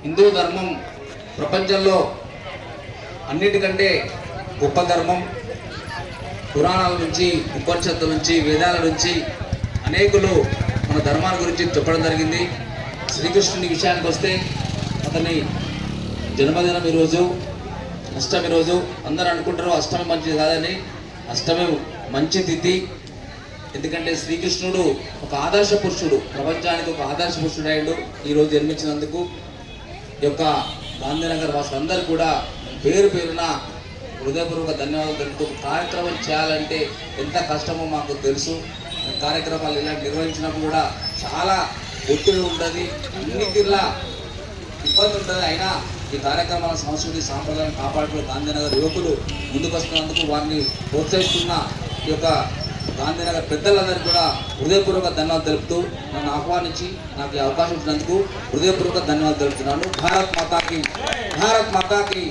హిందూ ధర్మం ప్రపంచంలో అన్నిటికంటే గొప్ప ధర్మం. పురాణాల నుంచి, ఉపనిషత్తుల నుంచి, వేదాల నుంచి అనేకులు మన ధర్మాల గురించి చెప్పడం జరిగింది. శ్రీకృష్ణుని విషయానికి వస్తే అతని జన్మదినం ఈరోజు, అష్టమి రోజు. అందరూ అనుకుంటారు అష్టమి మంచిది కాదని. అష్టమి మంచి తిథి. ఎందుకంటే శ్రీకృష్ణుడు ఒక ఆదర్శ పురుషుడు, ప్రపంచానికి ఒక ఆదర్శ పురుషుడు అయ్యాడు. ఈరోజు జన్మించినందుకు ఈ యొక్క గాంధీనగర్ వాసులందరూ కూడా పేరు పేరున హృదయపూర్వక ధన్యవాదాలు తెలుపుతూ, కార్యక్రమం చేయాలంటే ఎంత కష్టమో మాకు తెలుసు. కార్యక్రమాలు ఇలా నిర్వహించినప్పుడు కూడా చాలా ఒత్తిడి ఉంటుంది, అన్ని తీర్లా ఇబ్బంది ఉంటుంది. అయినా ఈ కార్యక్రమాల సంస్కృతి సాంప్రదాయం కాపాడుతూ గాంధీనగర్ యువకులు ముందుకు వస్తున్నందుకు వారిని ప్రోత్సహిస్తున్న ఈ యొక్క గాంధీనగర్ పెద్దలందరికీ కూడా హృదయపూర్వక ధన్యవాదాలు తెలుపుతూ, నన్ను ఆహ్వానించి నాకు ఈ అవకాశం ఇచ్చినందుకు హృదయపూర్వక ధన్యవాదాలు తెలుపుతున్నాను. భారత్ మాతాకి, భారత్ మాతాకి.